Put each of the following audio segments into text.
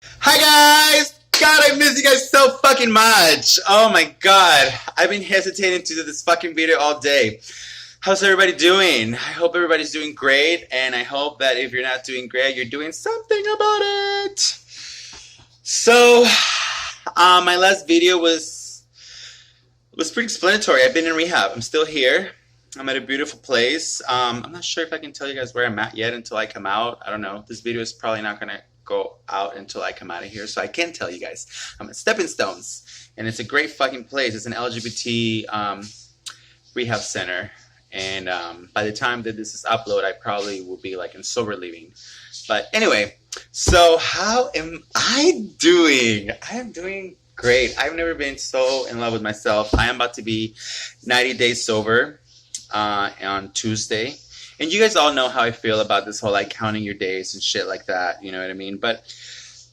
Hi guys! God, I miss you guys so fucking much. Oh my god. I've been hesitating to do this fucking video all day. How's everybody doing? I hope everybody's doing great, and I hope that if you're not doing great, you're doing something about it. So, my last video was pretty explanatory. I've been in rehab. I'm still here. I'm at a beautiful place. I'm not sure if I can tell you guys where I'm at yet until I come out. I don't know. This video is probably not going to go out until I come out of here, so I can tell you guys. I'm at Stepping Stones, and it's a great fucking place. It's an LGBT rehab center, and by the time that this is uploaded, I probably will be like in sober living. But anyway, so how am I doing? I am doing great. I've never been so in love with myself. I am about to be 90 days sober on Tuesday. And you guys all know how I feel about this whole like counting your days and shit like that, you know what I mean? But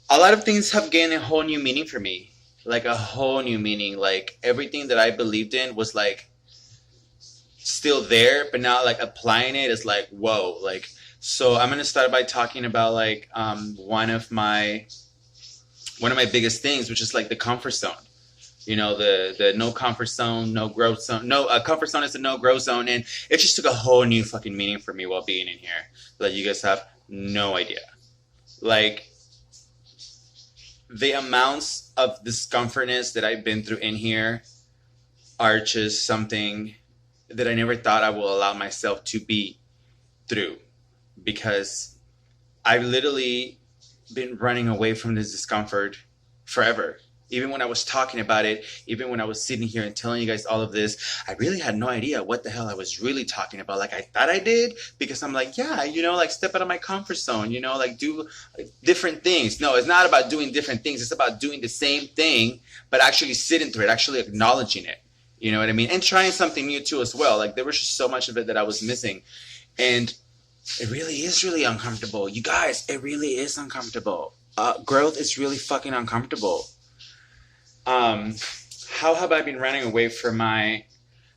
a lot of things have gained a whole new meaning for me. Like a whole new meaning. Like everything that I believed in was like still there, but now like applying it is like, whoa. Like, so I'm gonna start by talking about like one of my biggest things, which is like the comfort zone. You know, the no comfort zone, no growth zone. No, comfort zone is a no growth zone. And it just took a whole new fucking meaning for me while being in here that you guys have no idea. Like, the amounts of discomfortness that I've been through in here are just something that I never thought I will allow myself to be through. Because I've literally been running away from this discomfort forever. Even when I was talking about it, even when I was sitting here and telling you guys all of this, I really had no idea what the hell I was really talking about. Like, I thought I did because I'm like, yeah, you know, like step out of my comfort zone, you know, like do different things. No, it's not about doing different things. It's about doing the same thing, but actually sitting through it, actually acknowledging it. You know what I mean? And trying something new too as well. Like, there was just so much of it that I was missing. And it really is really uncomfortable. You guys, it really is uncomfortable. Growth is really fucking uncomfortable. How have I been running away from my,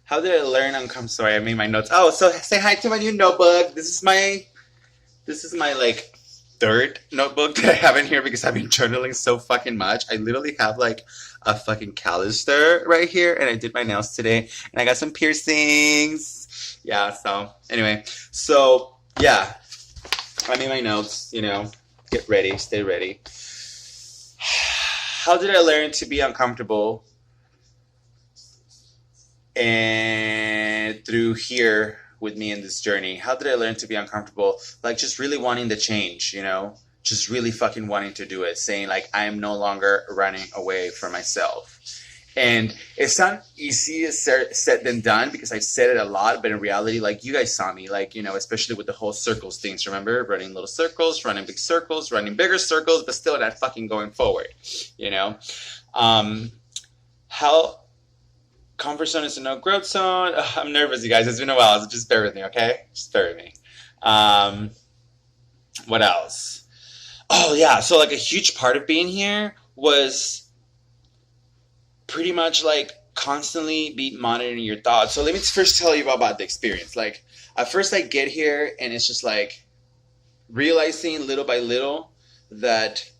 how did I learn sorry, I made my notes. Oh, so say hi to my new notebook. This is my like third notebook that I have in here because I've been journaling so fucking much. I literally have like a fucking canister right here, and I did my nails today, and I got some piercings. Yeah, so anyway, so yeah, I made my notes, you know, get ready, stay ready. How did I learn to be uncomfortable? And through here with me in this journey, how did I learn to be uncomfortable? Like, just really wanting the change, you know? Just really fucking wanting to do it. Saying, like, I am no longer running away from myself. And it's not easier said than done because I said it a lot, but in reality, like, you guys saw me, like, you know, especially with the whole circles things, remember? Running little circles, running big circles, running bigger circles, but still not fucking going forward, you know? How comfort zone is a no growth zone. Ugh, I'm nervous, you guys. It's been a while, so just bear with me, okay? Just bear with me. What else? Oh, yeah, so, like, a huge part of being here was pretty much like constantly be monitoring your thoughts. So let me first tell you about the experience. Like, at first I get here and it's just like realizing little by little that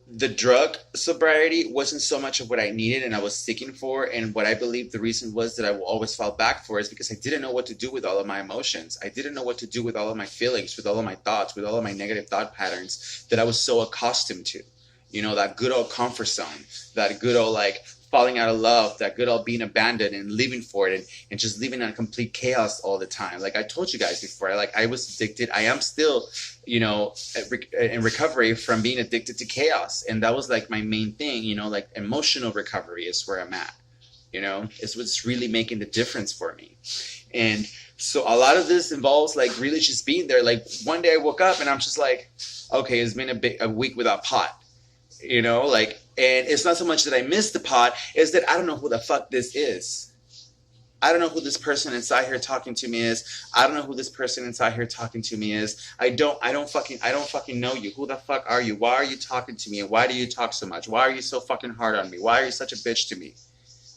the drug sobriety wasn't so much of what I needed and I was seeking for. And what I believe the reason was that I will always fall back for is because I didn't know what to do with all of my emotions. I didn't know what to do with all of my feelings, with all of my thoughts, with all of my negative thought patterns that I was so accustomed to. You know, that good old comfort zone, that good old like falling out of love, that good old being abandoned and living for it and just living in complete chaos all the time. Like I told you guys before, I was addicted. I am still, you know, in recovery from being addicted to chaos. And that was like my main thing, you know, like emotional recovery is where I'm at, you know, it's what's really making the difference for me. And so a lot of this involves like really just being there. Like one day I woke up and I'm just like, okay, it's been a week without pot. You know, like, and it's not so much that I missed the pot, it's that I don't know who the fuck this is. I don't know who this person inside here talking to me is. I don't know who this person inside here talking to me is. I don't fucking know you. Who the fuck are you? Why are you talking to me? And why do you talk so much? Why are you so fucking hard on me? Why are you such a bitch to me?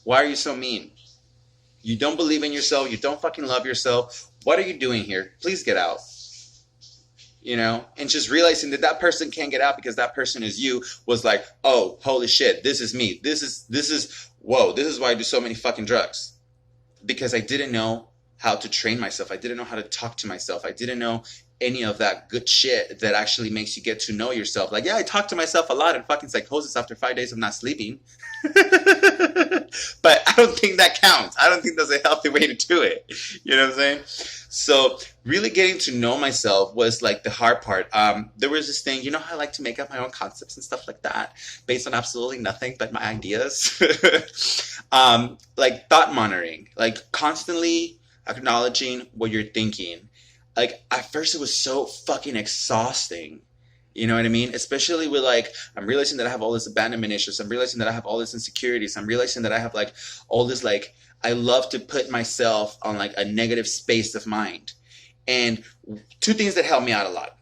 Why are you so mean? You don't believe in yourself. You don't fucking love yourself. What are you doing here? Please get out. you know, and just realizing that that person can't get out because that person is you was like, oh, holy shit, this is me. Whoa, this is why I do so many fucking drugs. Because I didn't know how to train myself. I didn't know how to talk to myself. I didn't know any of that good shit that actually makes you get to know yourself. Like, yeah, I talk to myself a lot in fucking psychosis after 5 days of not sleeping. But I don't think that counts. I don't think that's a healthy way to do it. You know what I'm saying? So really getting to know myself was like the hard part. There was this thing, you know how I like to make up my own concepts and stuff like that based on absolutely nothing but my ideas? Like thought monitoring, like constantly acknowledging what you're thinking. Like at first it was so fucking exhausting. You know what I mean? Especially with like, I'm realizing that I have all this abandonment issues. I'm realizing that I have all this insecurities. I'm realizing that I have like all this, like, I love to put myself on like a negative space of mind. And two things that help me out a lot.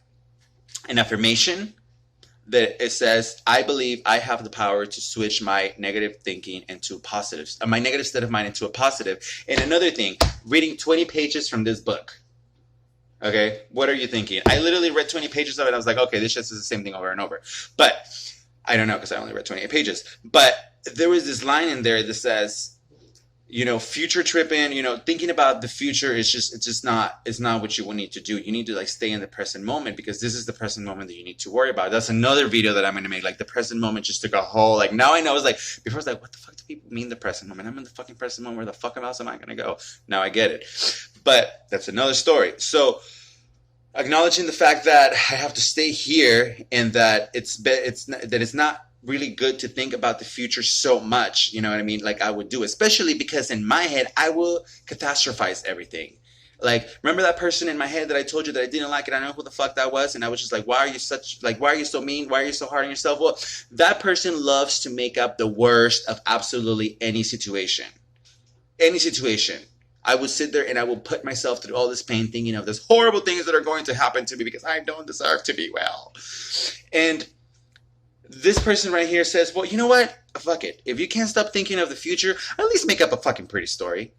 An affirmation that it says, I believe I have the power to switch my negative thinking into a positive, my negative state of mind into a positive. And another thing, reading 20 pages from this book. Okay, what are you thinking? I literally read 20 pages of it. I was like, okay, this just is the same thing over and over. But I don't know because I only read 28 pages. But there was this line in there that says, you know, future tripping, you know, thinking about the future is just, it's not what you will need to do. You need to like stay in the present moment because this is the present moment that you need to worry about. That's another video that I'm going to make. Like the present moment just took a whole, like now I know. It's like, before I was like, what the fuck do people mean the present moment? I'm in the fucking present moment. Where the fuck else am I going to go? Now I get it. But that's another story. So acknowledging the fact that I have to stay here and that it's not really good to think about the future so much, you know what I mean? Like I would do, especially because in my head, I will catastrophize everything. Like, remember that person in my head that I told you that I didn't like it? I know who the fuck that was. And I was just like, why are you so mean? Why are you so hard on yourself? Well, that person loves to make up the worst of absolutely any situation. Any situation. I would sit there and I will put myself through all this pain thinking of this horrible things that are going to happen to me because I don't deserve to be well. And this person right here says, well, you know what? Fuck it. If you can't stop thinking of the future, at least make up a fucking pretty story.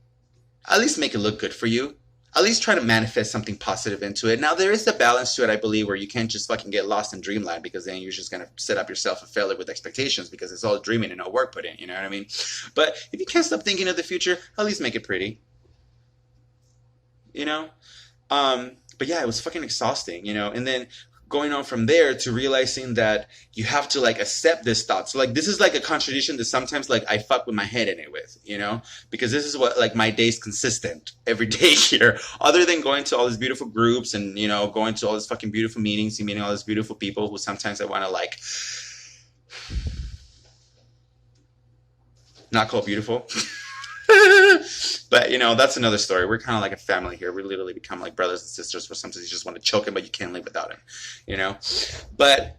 At least make it look good for you. At least try to manifest something positive into it. Now, there is a balance to it, I believe, where you can't just fucking get lost in dreamland because then you're just going to set up yourself a failure with expectations because it's all dreaming and no work put in, you know what I mean? But if you can't stop thinking of the future, at least make it pretty. You know? But yeah, it was fucking exhausting, you know? And then going on from there to realizing that you have to like accept this thought. So like this is like a contradiction that sometimes like I fuck with my head in it with, you know, because this is what like my day's consistent every day here, other than going to all these beautiful groups and, you know, going to all these fucking beautiful meetings and meeting all these beautiful people who sometimes I want to like not call beautiful. But you know, that's another story. We're kind of like a family here. We literally become like brothers and sisters where sometimes you just want to choke him but you can't live without him, you know. But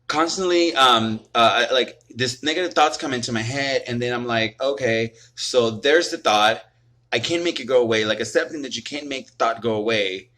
constantly like this negative thoughts come into my head and then I'm like, okay, so there's the thought. I can't make it go away. Like accepting that you can't make the thought go away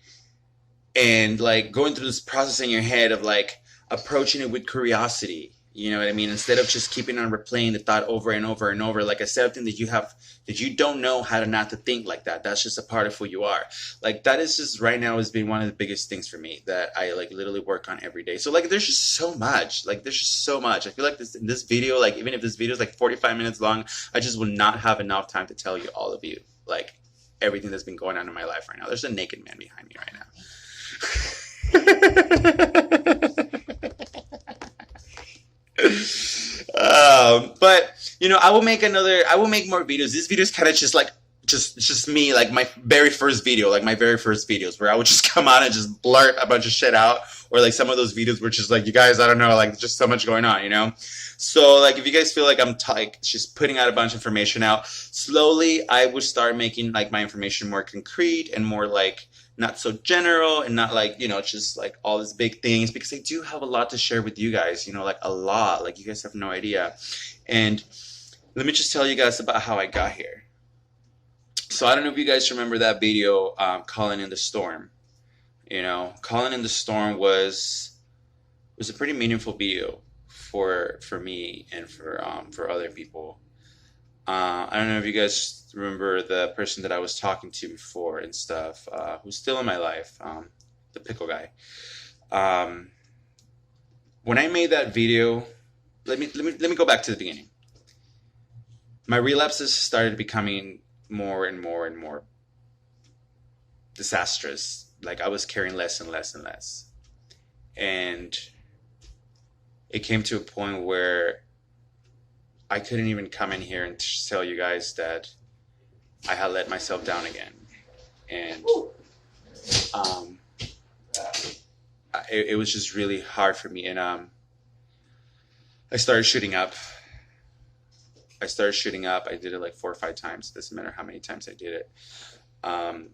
and like going through this process in your head of like approaching it with curiosity. You know what I mean? Instead of just keeping on replaying the thought over and over and over, like accepting that you don't know how to not to think like that. That's just a part of who you are. Like that is just right now has been one of the biggest things for me that I like literally work on every day. So like there's just so much. Like there's just so much. I feel like this video, like even if this video is like 45 minutes long, I just will not have enough time to tell you all of you like everything that's been going on in my life right now. There's a naked man behind me right now. But you know, I will make more videos. This video is kind of just me, like my very first video, like my very first videos where I would just come on and just blurt a bunch of shit out, or like some of those videos were just like, you guys, I don't know, like just so much going on, you know? So like if you guys feel like I'm like just putting out a bunch of information out, slowly I would start making like my information more concrete and more like not so general and not like, you know, just like all these big things, because I do have a lot to share with you guys, you know, like a lot, like you guys have no idea. And let me just tell you guys about how I got here. So I don't know if you guys remember that video, Calling in the Storm. You know, Calling in the Storm was a pretty meaningful video for me and for other people. I don't know if you guys remember the person that I was talking to before and stuff, who's still in my life. the pickle guy. Um, when I made that video, let me go back to the beginning. My relapses started becoming more and more and more disastrous. Like I was carrying less and less and less, and it came to a point where I couldn't even come in here and tell you guys that I had let myself down again, and um, it was just really hard for me. And I started shooting up. I did it like 4 or 5 times. It doesn't matter how many times I did it. And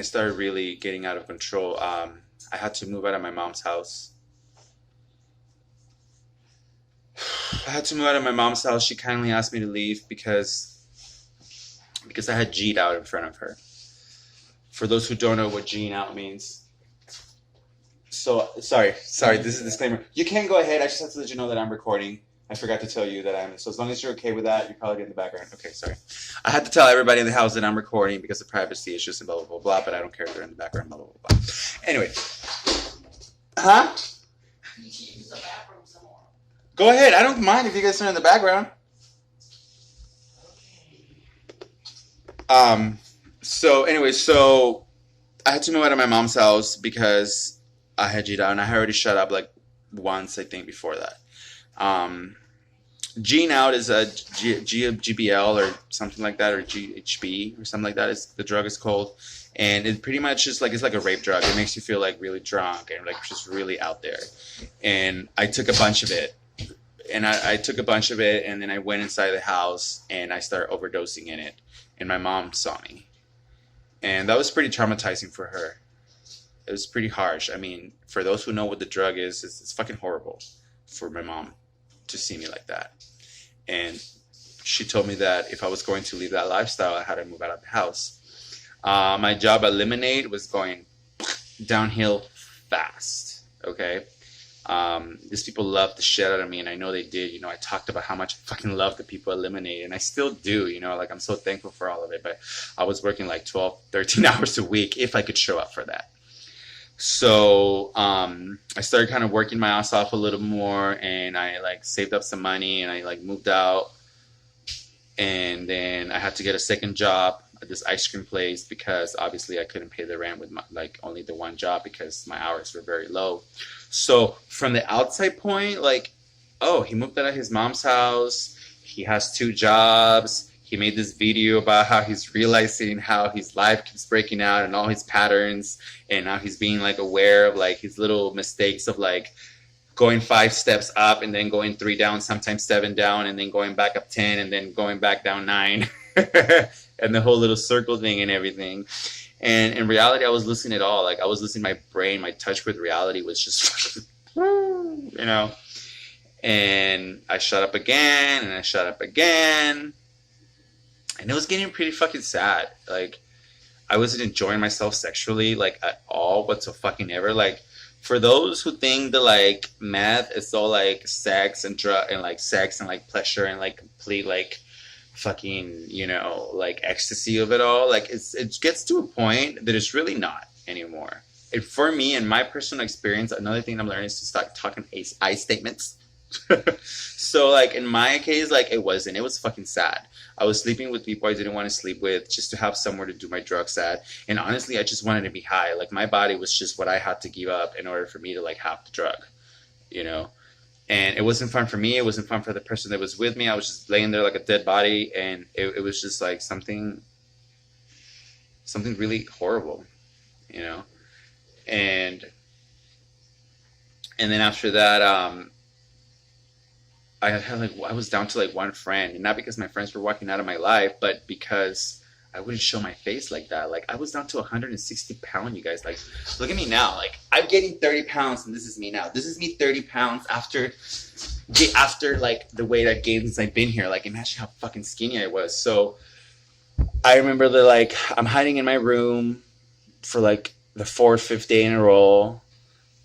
it started really getting out of control. I had to move out of my mom's house. She kindly asked me to leave because I had G'd out in front of her. For those who don't know what G'ing out means. So, sorry, this is a disclaimer. You can go ahead. I just have to let you know that I'm recording. I forgot to tell you that I'm, so as long as you're okay with that, you're probably in the background. Okay, sorry. I had to tell everybody in the house that I'm recording because of privacy issues and blah, blah, blah, blah, but I don't care if they're in the background, blah, blah, blah, blah. Anyway. Huh? Go ahead. I don't mind if you guys are in the background. So anyway, so I had to move out of my mom's house because I had G'd out, and I had already shut up like once, I think, before that. G'ing out is a GBL or something like that, or GHB or something like that. Is the drug is called, and it pretty much is like it's like a rape drug. It makes you feel like really drunk and like just really out there. And I took a bunch of it, and I took a bunch of it, and then I went inside the house and I started overdosing in it, and my mom saw me, and that was pretty traumatizing for her. It was pretty harsh. I mean, for those who know what the drug is, it's fucking horrible for my mom to see me like that. And she told me that if I was going to leave that lifestyle, I had to move out of the house. My job at Lemonade was going downhill fast, okay? These people loved the shit out of me, and I know they did. You know, I talked about how much I fucking love the people at Lemonade, and I still do, you know, like I'm so thankful for all of it, but I was working like 12, 13 hours a week if I could show up for that. So I started kind of working my ass off a little more, and I like saved up some money, and I like moved out, and then I had to get a second job at this ice cream place because obviously I couldn't pay the rent with my, like only the one job because my hours were very low. So from the outside point, like, oh, he moved out of his mom's house, he has 2 jobs. He made this video about how he's realizing how his life keeps breaking out and all his patterns, and now he's being like aware of like his little mistakes of like going 5 steps up and then going 3 down, sometimes 7 down, and then going back up 10 and then going back down 9 and the whole little circle thing and everything. And in reality, I was losing it all. Like I was losing my brain. My touch with reality was just, you know, and I shut up again and I shut up again. And it was getting pretty fucking sad. Like, I wasn't enjoying myself sexually, like, at all whatsoever. Like, for those who think that, like, meth is all, like, sex and drug and, like, sex and, like, pleasure and, like, complete, like, fucking, you know, like, ecstasy of it all, like, it gets to a point that it's really not anymore. And for me, in my personal experience, another thing I'm learning is to start talking I statements. So, like, in my case, like, it wasn't. It was fucking sad. I was sleeping with people I didn't want to sleep with just to have somewhere to do my drugs at. And honestly, I just wanted to be high. Like, my body was just what I had to give up in order for me to, like, have the drug, you know? And it wasn't fun for me. It wasn't fun for the person that was with me. I was just laying there like a dead body. And it was just, like, something really horrible, you know? And then after that, I was down to like one friend, and not because my friends were walking out of my life, but because I wouldn't show my face like that. Like I was down to 160 pounds, you guys. Like, look at me now. Like I'm getting 30 pounds, and this is me now. This is me 30 pounds after like the weight I've gained since I've been here. Like imagine how fucking skinny I was. So I remember that like I'm hiding in my room for like the 4th, 5th day in a row.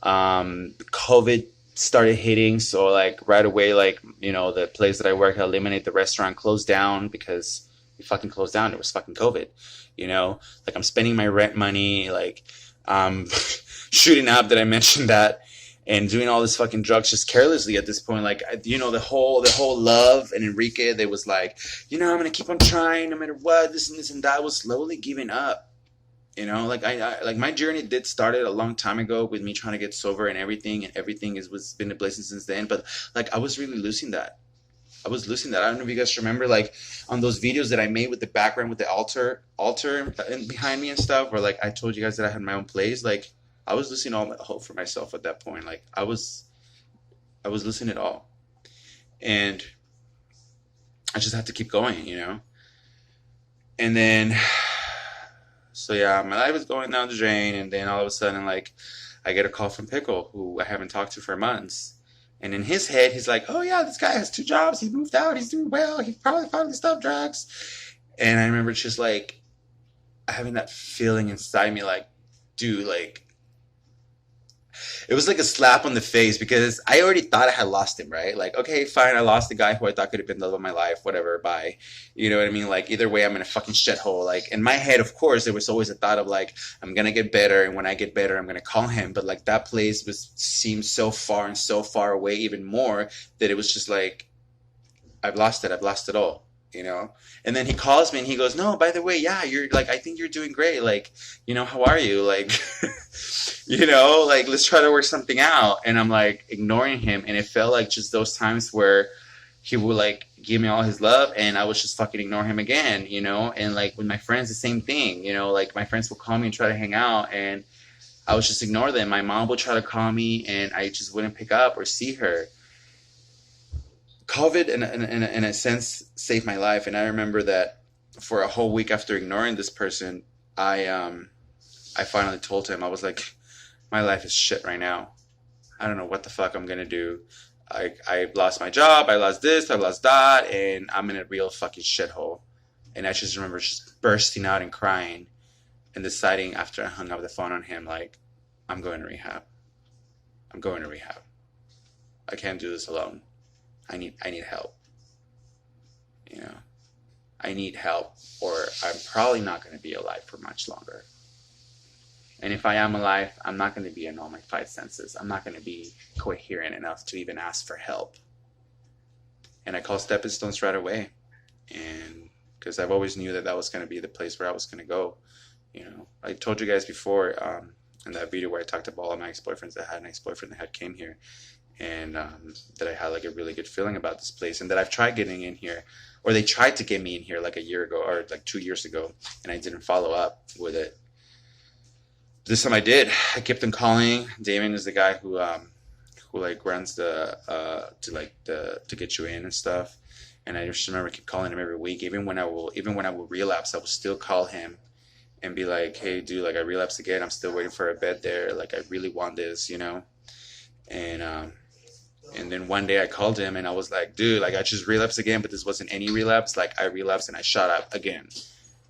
COVID started hitting, so like right away, like, you know, the place that I work at, Lemonade, the restaurant, closed down because he fucking closed down. It was fucking COVID, you know? Like, I'm spending my rent money, like, shooting up, that I mentioned that, and doing all this fucking drugs just carelessly at this point. Like, you know, the whole love and Enrique, they was like, you know, I'm gonna keep on trying no matter what, this and this and that. I was slowly giving up. You know, like I like my journey did started a long time ago with me trying to get sober and everything was been a blessing since then. But like I was really losing that. I was losing that. I don't know if you guys remember, like on those videos that I made with the background with the altar and behind me and stuff, where like I told you guys that I had my own place. Like I was losing all that hope for myself at that point. Like I was losing it all, and I just had to keep going, you know. And then. So yeah, my life was going down the drain, and then all of a sudden, like, I get a call from Pickle, who I haven't talked to for months. And in his head, he's like, "Oh yeah, this guy has 2 jobs. He moved out. He's doing well. He probably finally stopped drugs." And I remember just like having that feeling inside me, like, dude, like. It was like a slap on the face because I already thought I had lost him, right? Like, okay, fine, I lost the guy who I thought could have been the love of my life, whatever, bye. You know what I mean? Like, either way, I'm in a fucking shithole. Like, in my head, of course, there was always a thought of, like, I'm gonna get better, and when I get better, I'm gonna call him. But, like, that place seemed so far and so far away even more that it was just like, I've lost it all. You know, and then he calls me and he goes, "No, by the way, yeah, you're like, I think you're doing great. Like, you know, how are you? Like, you know, like, let's try to work something out." And I'm like ignoring him, and it felt like just those times where he would like give me all his love, and I was just fucking ignore him again, you know. And like with my friends, the same thing, you know, like my friends would call me and try to hang out, and I would just ignore them. My mom would try to call me, and I just wouldn't pick up or see her. COVID, in a sense, saved my life, and I remember that for a whole week after ignoring this person, I finally told him, I was like, my life is shit right now. I don't know what the fuck I'm gonna do. I lost my job, I lost this, I lost that, and I'm in a real fucking shithole. And I just remember just bursting out and crying, and deciding after I hung up the phone on him, like, I'm going to rehab. I'm going to rehab. I can't do this alone. I need help. You know, I need help, or I'm probably not going to be alive for much longer. And if I am alive, I'm not going to be in all my 5 senses. I'm not going to be coherent enough to even ask for help. And I called Stepping Stones right away, and because I've always knew that was going to be the place where I was going to go. You know, I told you guys before in that video where I talked about all of my ex-boyfriends that had an ex-boyfriend that had came here. And that I had like a really good feeling about this place, and that I've tried getting in here, or they tried to get me in here like a year ago or like 2 years ago, and I didn't follow up with it. This time I did. I kept on calling. Damon is the guy who like runs the to get you in and stuff. And I just remember keep calling him every week, even when I will relapse, I will still call him and be like, "Hey, dude, like I relapsed again. I'm still waiting for a bed there. Like I really want this, you know." And then one day I called him and I was like, "Dude, like I just relapsed again, but this wasn't any relapse. Like I relapsed and I shot up again.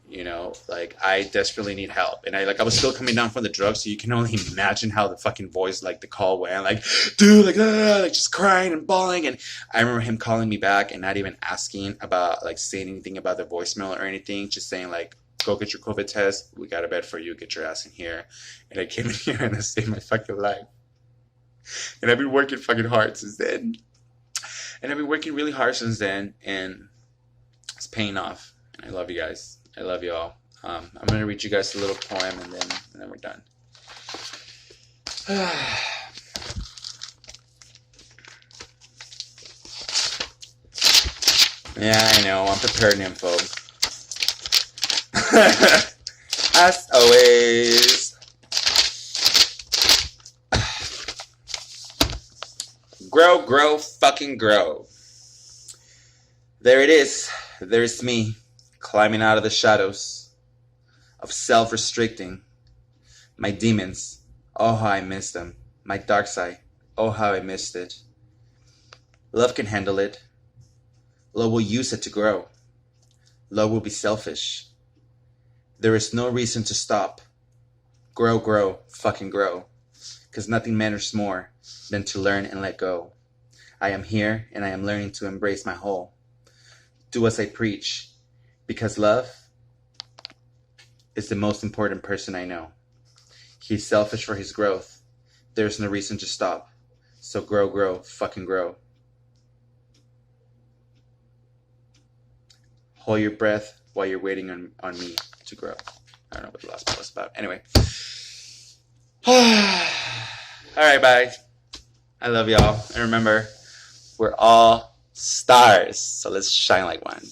You know, like I desperately need help." And I was still coming down from the drugs, so you can only imagine how the fucking voice, like the call went, like, "Dude, like, like just crying and bawling." And I remember him calling me back and not even asking about, like, saying anything about the voicemail or anything, just saying like, "Go get your COVID test. We got a bed for you. Get your ass in here." And I came in here and I saved my fucking life. And I've been working fucking hard since then. And I've been working really hard since then, and it's paying off. And I love you guys. I love you all. I'm going to read you guys a little poem, and then we're done. Yeah, I know. I'm prepared, nympho. As always. Grow, grow, fucking grow. There it is. There's me, climbing out of the shadows of self-restricting. My demons, oh how I miss them. My dark side, oh how I missed it. Love can handle it. Love will use it to grow. Love will be selfish. There is no reason to stop. Grow, grow, fucking grow. 'Cause nothing matters more than to learn and let go. I am here and I am learning to embrace my whole. Do as I preach. Because love is the most important person I know. He's selfish for his growth. There's no reason to stop. So grow, fucking grow. Hold your breath while you're waiting on me to grow. I don't know what the last part was about. Anyway. Alright, bye. I love y'all. And remember, we're all stars. So let's shine like one.